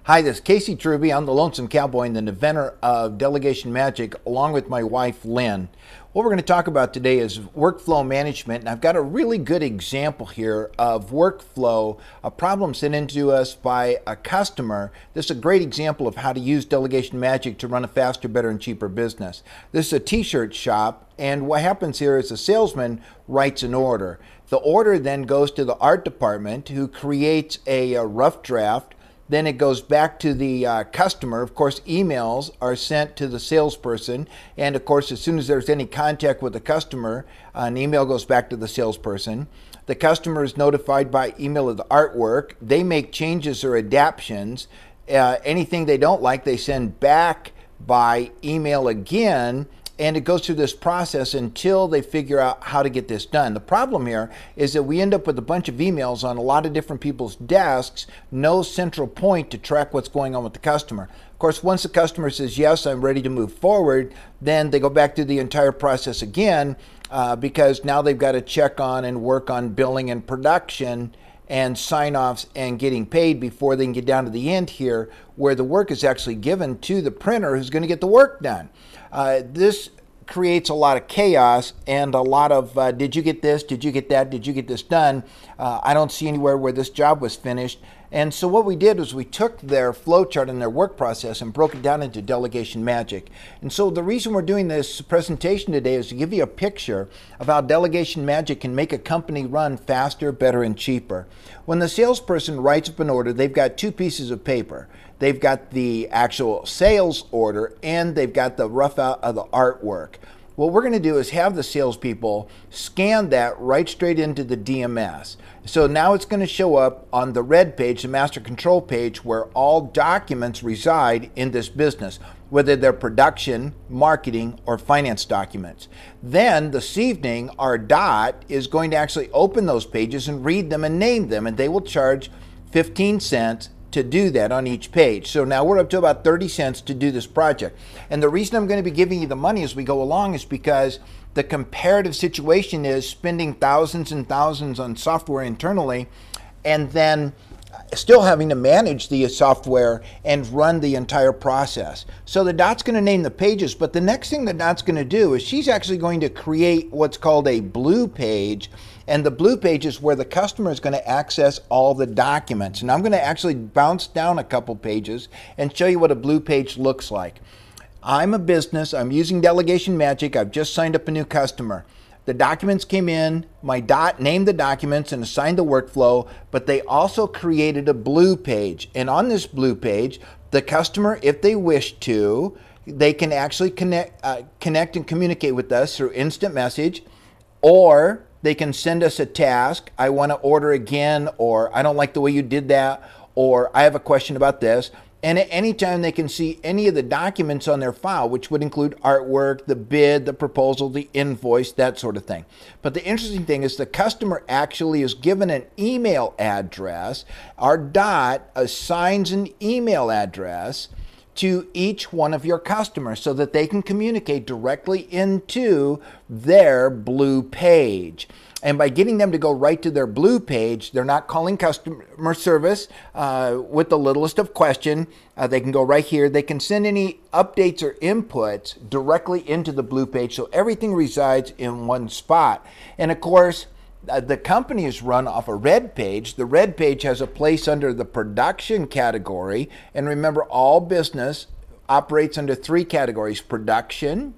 Hi, this is Casey Truby. I'm the Lonesome Cowboy and the inventor of Delegation Magic, along with my wife, Lynn. What we're going to talk about today is workflow management, and I've got a really good example here of workflow, a problem sent into us by a customer. This is a great example of how to use Delegation Magic to run a faster, better, and cheaper business. This is a t-shirt shop, and what happens here is the salesman writes an order. The order then goes to the art department, who creates a rough draft. Then it goes back to the customer. Of course, emails are sent to the salesperson. And of course, as soon as there's any contact with the customer, an email goes back to the salesperson. The customer is notified by email of the artwork. They make changes or adaptations. Anything they don't like, they send back by email again. And it goes through this process until they figure out how to get this done. The problem here is that we end up with a bunch of emails on a lot of different people's desks, no central point to track what's going on with the customer. Of course, once the customer says, yes, I'm ready to move forward, then they go back through the entire process again because now they've got to check on and work on billing and production and sign-offs and getting paid before they can get down to the end here where the work is actually given to the printer who's going to get the work done. This creates a lot of chaos and a lot of did you get this, did you get that, did you get this done? I don't see anywhere where this job was finished. And so what we did was we took their flowchart and their work process and broke it down into Delegation Magic. And so the reason we're doing this presentation today is to give you a picture of how Delegation Magic can make a company run faster, better, and cheaper. When the salesperson writes up an order, they've got two pieces of paper. They've got the actual sales order and they've got the rough out of the artwork. What we're going to do is have the salespeople scan that right straight into the DMS. So now it's going to show up on the red page, the master control page, where all documents reside in this business, whether they're production, marketing, or finance documents. Then this evening, our DOT is going to actually open those pages and read them and name them, and they will charge 15 cents to do that on each page. So now we're up to about 30 cents to do this project. And the reason I'm going to be giving you the money as we go along is because the comparative situation is spending thousands and thousands on software internally and then still having to manage the software and run the entire process. So the DOT's going to name the pages, but the next thing the DOT's going to do is she's actually going to create what's called a blue page. And the blue page is where the customer is going to access all the documents. And I'm going to actually bounce down a couple pages and show you what a blue page looks like. I'm a business. I'm using Delegation Magic. I've just signed up a new customer. The documents came in. My DOT named the documents and assigned the workflow, but they also created a blue page. And on this blue page, the customer, if they wish to, they can actually connect and communicate with us through instant message, or they can send us a task. I want to order again, or I don't like the way you did that, or I have a question about this. And at any time they can see any of the documents on their file, which would include artwork, the bid, the proposal, the invoice, that sort of thing. But the interesting thing is the customer actually is given an email address. Our DOT assigns an email address to each one of your customers so that they can communicate directly into their blue page. And by getting them to go right to their blue page, they're not calling customer service with the littlest of question. They can go right here. They can send any updates or inputs directly into the blue page, so everything resides in one spot. And of course, the company is run off a red page. The red page has a place under the production category. And remember, all business operates under three categories: production,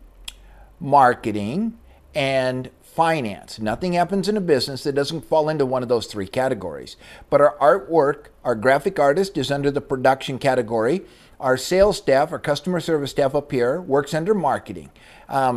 marketing, and finance. Nothing happens in a business that doesn't fall into one of those three categories. But our artwork, our graphic artist is under the production category. Our sales staff, our customer service staff up here, works under marketing.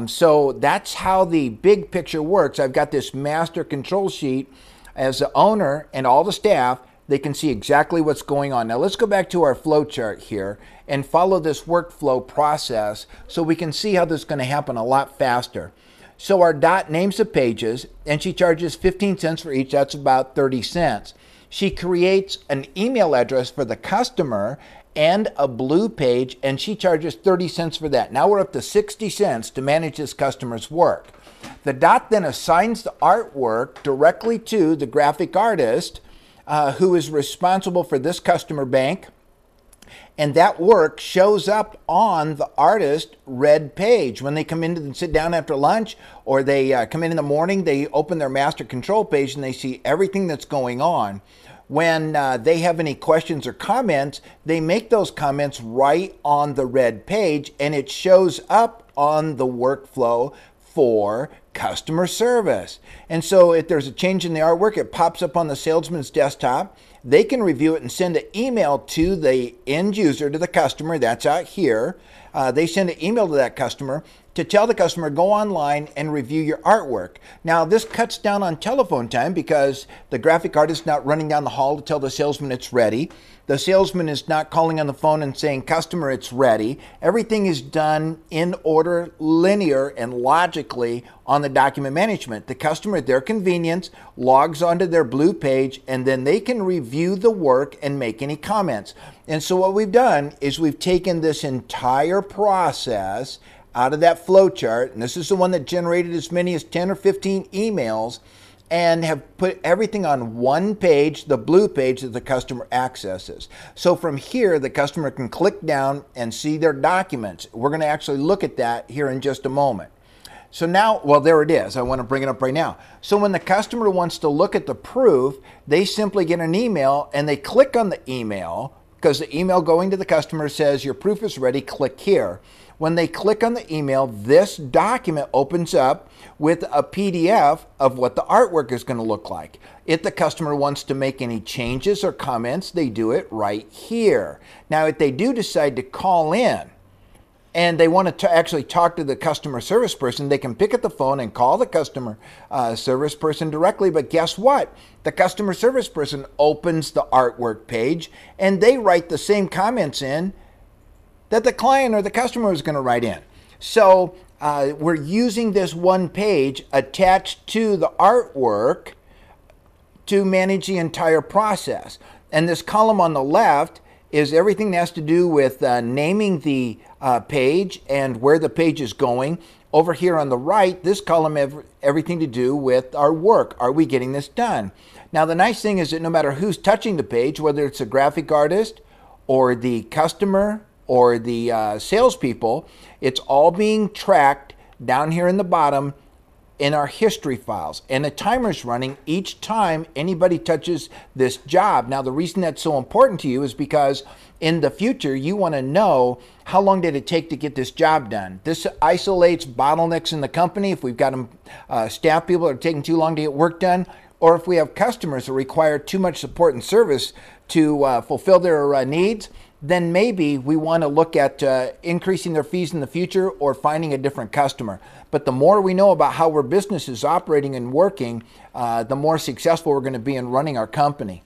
So that's how the big picture works. I've got this master control sheet. As the owner and all the staff, they can see exactly what's going on. Now let's go back to our flow chart here and follow this workflow process so we can see how this is going to happen a lot faster. So our DOT names the pages and she charges 15 cents for each. That's about 30 cents. She creates an email address for the customer and a blue page, and she charges 30 cents for that. Now we're up to 60 cents to manage this customer's work. The DOT then assigns the artwork directly to the graphic artist who is responsible for this customer bank. And that work shows up on the artist red page. When they come in and sit down after lunch, or they come in the morning, they open their master control page and they see everything that's going on. When they have any questions or comments, they make those comments right on the red page, and it shows up on the workflow for customer service. And so if there's a change in the artwork, it pops up on the salesman's desktop. They can review it and send an email to the end user, to the customer. That's out here. They send an email to that customer to tell the customer, go online and review your artwork. Now, this cuts down on telephone time because the graphic artist is not running down the hall to tell the salesman it's ready. The salesman is not calling on the phone and saying, customer, it's ready. Everything is done in order, linear, and logically on the document management. The customer, at their convenience, logs onto their blue page, and then they can review the work and make any comments. And so what we've done is we've taken this entire process out of that flow chart, and this is the one that generated as many as 10 or 15 emails, and have put everything on one page, the blue page that the customer accesses. So from here, the customer can click down and see their documents. We're going to actually look at that here in just a moment. So now, well, there it is. I want to bring it up right now. So when the customer wants to look at the proof, they simply get an email and they click on the email, because the email going to the customer says your proof is ready, click here. When they click on the email, this document opens up with a PDF of what the artwork is going to look like. If the customer wants to make any changes or comments, they do it right here. Now, if they do decide to call in and they want to actually talk to the customer service person, they can pick up the phone and call the customer service person directly. But guess what? The customer service person opens the artwork page and they write the same comments in that the client or the customer is going to write in. So we're using this one page attached to the artwork to manage the entire process. And this column on the left is everything that has to do with naming the page and where the page is going. Over here on the right, this column has everything to do with our work. Are we getting this done? Now, the nice thing is that no matter who's touching the page, whether it's a graphic artist or the customer or the salespeople, it's all being tracked down here in the bottom in our history files. And the timer's running each time anybody touches this job. Now, the reason that's so important to you is because in the future, you want to know how long did it take to get this job done. This isolates bottlenecks in the company. If we've got staff people that are taking too long to get work done, or if we have customers that require too much support and service to fulfill their needs, then maybe we want to look at increasing their fees in the future or finding a different customer. But the more we know about how our business is operating and working, the more successful we're going to be in running our company.